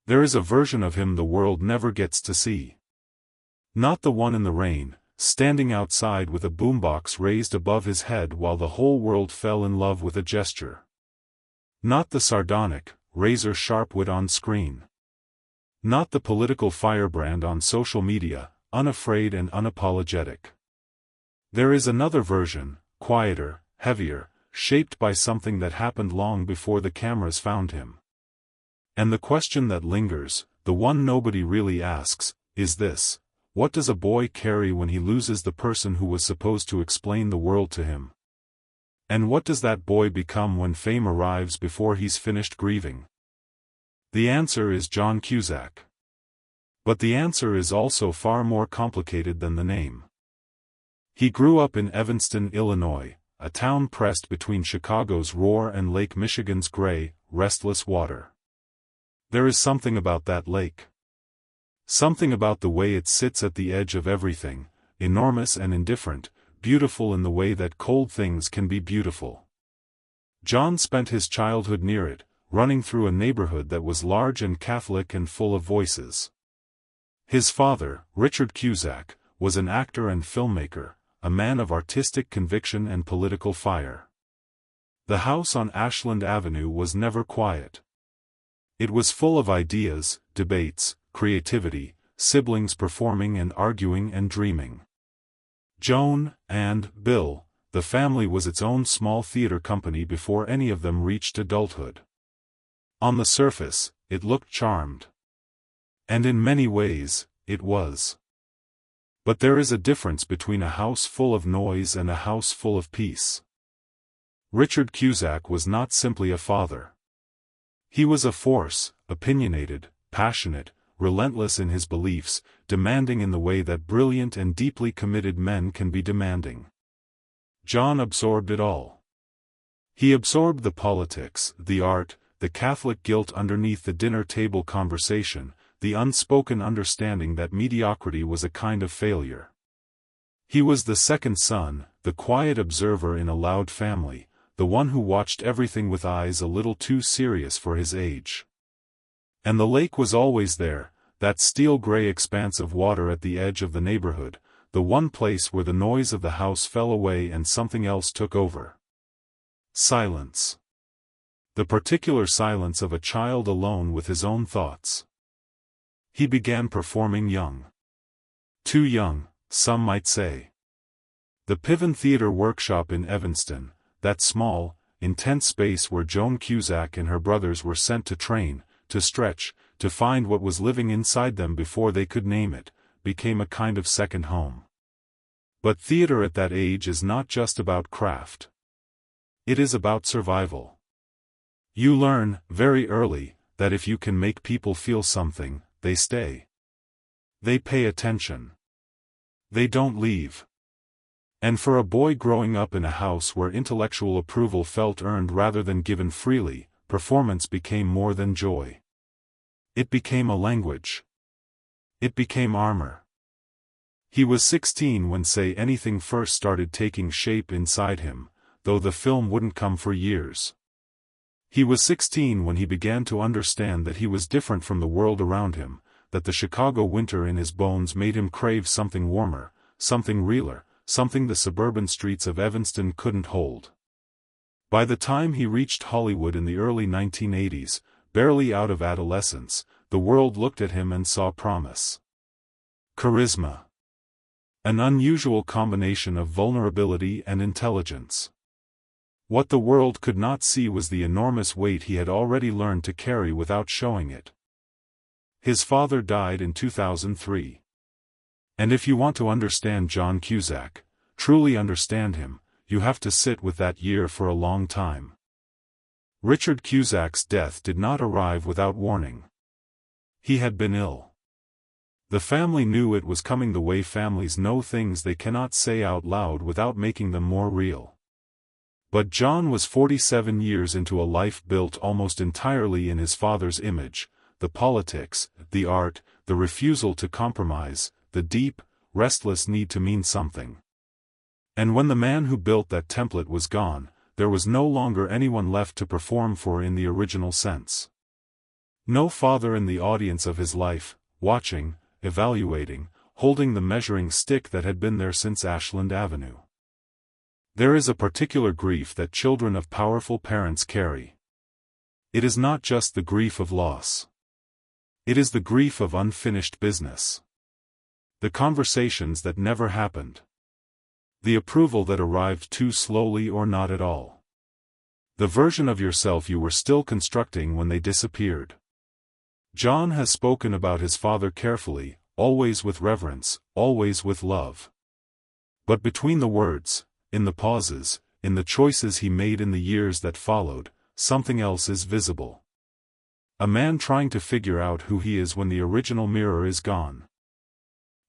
There is a version of him the world never gets to see. Not the one in the rain, standing outside with a boombox raised above his head while the whole world fell in love with a gesture. Not the sardonic, razor-sharp wit on screen. Not the political firebrand on social media, unafraid and unapologetic. There is another version, quieter, heavier, shaped by something that happened long before the cameras found him. And the question that lingers, the one nobody really asks, is this: what does a boy carry when he loses the person who was supposed to explain the world to him? And what does that boy become when fame arrives before he's finished grieving? The answer is John Cusack. But the answer is also far more complicated than the name. He grew up in Evanston, Illinois, a town pressed between Chicago's roar and Lake Michigan's gray, restless water. There is something about that lake. Something about the way it sits at the edge of everything, enormous and indifferent, beautiful in the way that cold things can be beautiful. John spent his childhood near it, running through a neighborhood that was large and Catholic and full of voices. His father, Richard Cusack, was an actor and filmmaker, a man of artistic conviction and political fire. The house on Ashland Avenue was never quiet. It was full of ideas, debates, creativity, siblings performing and arguing and dreaming. Joan, and Bill, the family was its own small theater company before any of them reached adulthood. On the surface, it looked charmed. And in many ways, it was. But there is a difference between a house full of noise and a house full of peace. Richard Cusack was not simply a father. He was a force, opinionated, passionate, relentless in his beliefs, demanding in the way that brilliant and deeply committed men can be demanding. John absorbed it all. He absorbed the politics, the art, the Catholic guilt underneath the dinner table conversation, the unspoken understanding that mediocrity was a kind of failure. He was the second son, the quiet observer in a loud family, the one who watched everything with eyes a little too serious for his age. And the lake was always there, that steel-gray expanse of water at the edge of the neighborhood, the one place where the noise of the house fell away and something else took over. Silence. The particular silence of a child alone with his own thoughts. He began performing young. Too young, some might say. The Piven Theater Workshop in Evanston, that small, intense space where Joan Cusack and her brothers were sent to train, to stretch, to find what was living inside them before they could name it, became a kind of second home. But theater at that age is not just about craft. It is about survival. You learn, very early, that if you can make people feel something, they stay. They pay attention. They don't leave. And for a boy growing up in a house where intellectual approval felt earned rather than given freely, performance became more than joy. It became a language. It became armor. He was 16 when Say Anything first started taking shape inside him, though the film wouldn't come for years. He was 16 when he began to understand that he was different from the world around him, that the Chicago winter in his bones made him crave something warmer, something realer, something the suburban streets of Evanston couldn't hold. By the time he reached Hollywood in the early 1980s, barely out of adolescence, the world looked at him and saw promise. Charisma. An unusual combination of vulnerability and intelligence. What the world could not see was the enormous weight he had already learned to carry without showing it. His father died in 2003. And if you want to understand John Cusack, truly understand him, you have to sit with that year for a long time. Richard Cusack's death did not arrive without warning. He had been ill. The family knew it was coming the way families know things they cannot say out loud without making them more real. But John was 47 years into a life built almost entirely in his father's image, the politics, the art, the refusal to compromise, the deep, restless need to mean something. And when the man who built that template was gone, there was no longer anyone left to perform for in the original sense. No father in the audience of his life, watching, evaluating, holding the measuring stick that had been there since Ashland Avenue. There is a particular grief that children of powerful parents carry. It is not just the grief of loss. It is the grief of unfinished business. The conversations that never happened. The approval that arrived too slowly or not at all. The version of yourself you were still constructing when they disappeared. John has spoken about his father carefully, always with reverence, always with love. But between the words, in the pauses, in the choices he made in the years that followed, something else is visible. A man trying to figure out who he is when the original mirror is gone.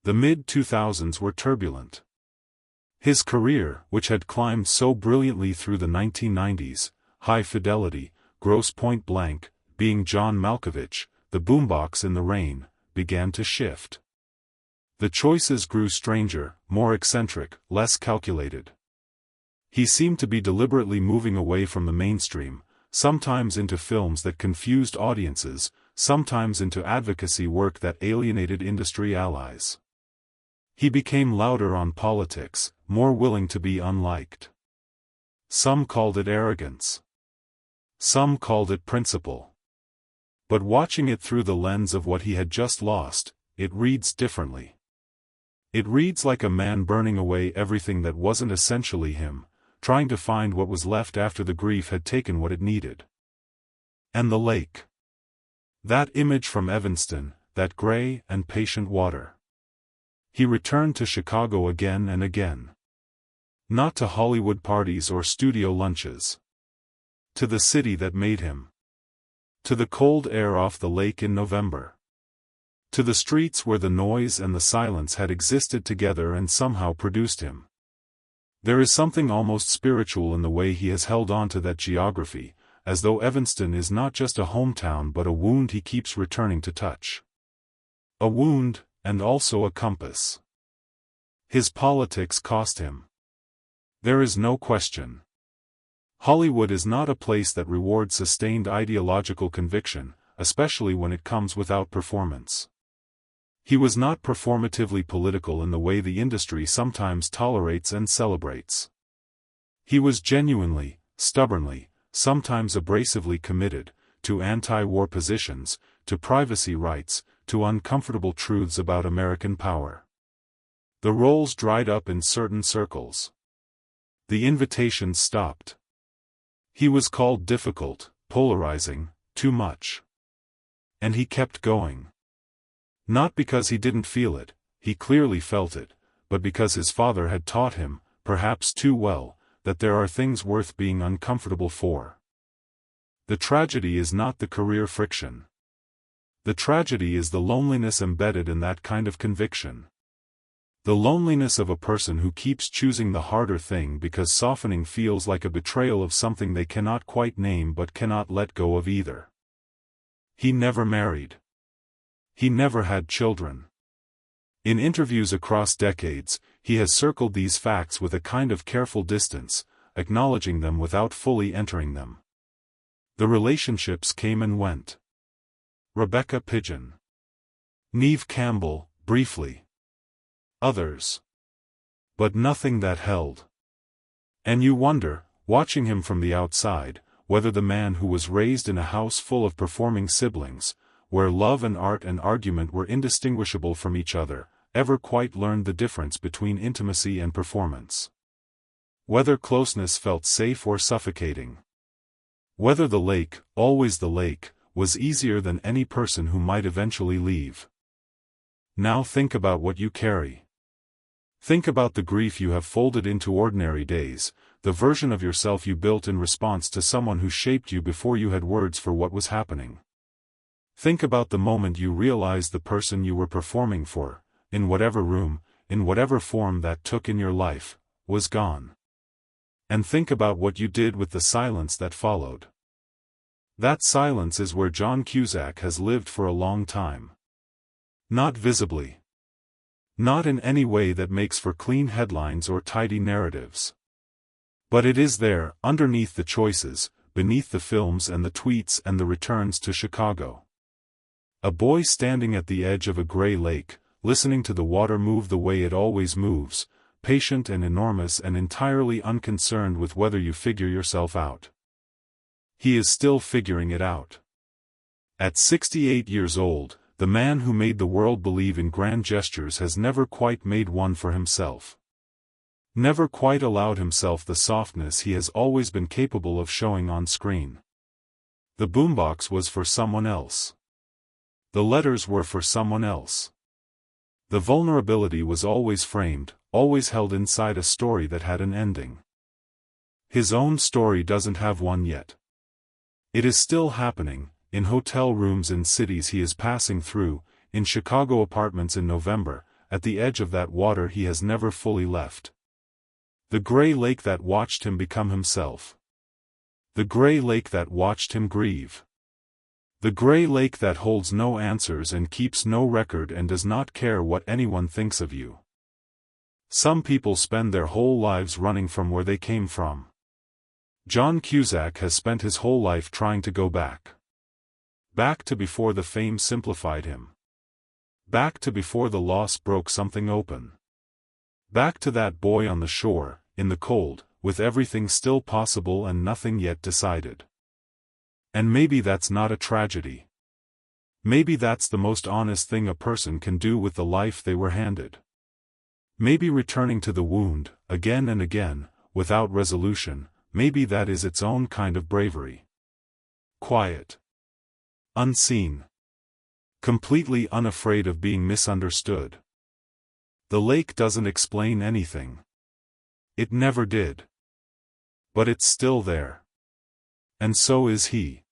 The mid-2000s were turbulent. His career, which had climbed so brilliantly through the 1990s, High Fidelity, Gross Point Blank, Being John Malkovich, The Boombox in the Rain, began to shift. The choices grew stranger, more eccentric, less calculated. He seemed to be deliberately moving away from the mainstream, sometimes into films that confused audiences, sometimes into advocacy work that alienated industry allies. He became louder on politics, more willing to be unliked. Some called it arrogance. Some called it principle. But watching it through the lens of what he had just lost, it reads differently. It reads like a man burning away everything that wasn't essentially him, trying to find what was left after the grief had taken what it needed. And the lake. That image from Evanston, that gray and patient water. He returned to Chicago again and again. Not to Hollywood parties or studio lunches. To the city that made him. To the cold air off the lake in November. To the streets where the noise and the silence had existed together and somehow produced him. There is something almost spiritual in the way he has held on to that geography, as though Evanston is not just a hometown but a wound he keeps returning to touch. A wound, and also a compass. His politics cost him. There is no question. Hollywood is not a place that rewards sustained ideological conviction, especially when it comes without performance. He was not performatively political in the way the industry sometimes tolerates and celebrates. He was genuinely, stubbornly, sometimes abrasively committed, to anti-war positions, to privacy rights, to uncomfortable truths about American power. The roles dried up in certain circles. The invitations stopped. He was called difficult, polarizing, too much. And he kept going. Not because he didn't feel it, he clearly felt it, but because his father had taught him, perhaps too well, that there are things worth being uncomfortable for. The tragedy is not the career friction. The tragedy is the loneliness embedded in that kind of conviction. The loneliness of a person who keeps choosing the harder thing because softening feels like a betrayal of something they cannot quite name but cannot let go of either. He never married. He never had children. In interviews across decades, he has circled these facts with a kind of careful distance, acknowledging them without fully entering them. The relationships came and went. Rebecca Pidgeon. Neve Campbell, briefly. Others. But nothing that held. And you wonder, watching him from the outside, whether the man who was raised in a house full of performing siblings, where love and art and argument were indistinguishable from each other, ever quite learned the difference between intimacy and performance. Whether closeness felt safe or suffocating. Whether the lake, always the lake, was easier than any person who might eventually leave. Now think about what you carry. Think about the grief you have folded into ordinary days, the version of yourself you built in response to someone who shaped you before you had words for what was happening. Think about the moment you realized the person you were performing for, in whatever room, in whatever form that took in your life, was gone. And think about what you did with the silence that followed. That silence is where John Cusack has lived for a long time. Not visibly. Not in any way that makes for clean headlines or tidy narratives. But it is there, underneath the choices, beneath the films and the tweets and the returns to Chicago. A boy standing at the edge of a gray lake, listening to the water move the way it always moves, patient and enormous and entirely unconcerned with whether you figure yourself out. He is still figuring it out. At 68 years old, the man who made the world believe in grand gestures has never quite made one for himself. Never quite allowed himself the softness he has always been capable of showing on screen. The boombox was for someone else. The letters were for someone else. The vulnerability was always framed, always held inside a story that had an ending. His own story doesn't have one yet. It is still happening, in hotel rooms in cities he is passing through, in Chicago apartments in November, at the edge of that water he has never fully left. The gray lake that watched him become himself. The gray lake that watched him grieve. The gray lake that holds no answers and keeps no record and does not care what anyone thinks of you. Some people spend their whole lives running from where they came from. John Cusack has spent his whole life trying to go back. Back to before the fame simplified him. Back to before the loss broke something open. Back to that boy on the shore, in the cold, with everything still possible and nothing yet decided. And maybe that's not a tragedy. Maybe that's the most honest thing a person can do with the life they were handed. Maybe returning to the wound, again and again, without resolution, maybe that is its own kind of bravery. Quiet. Unseen. Completely unafraid of being misunderstood. The lake doesn't explain anything. It never did. But it's still there. And so is he.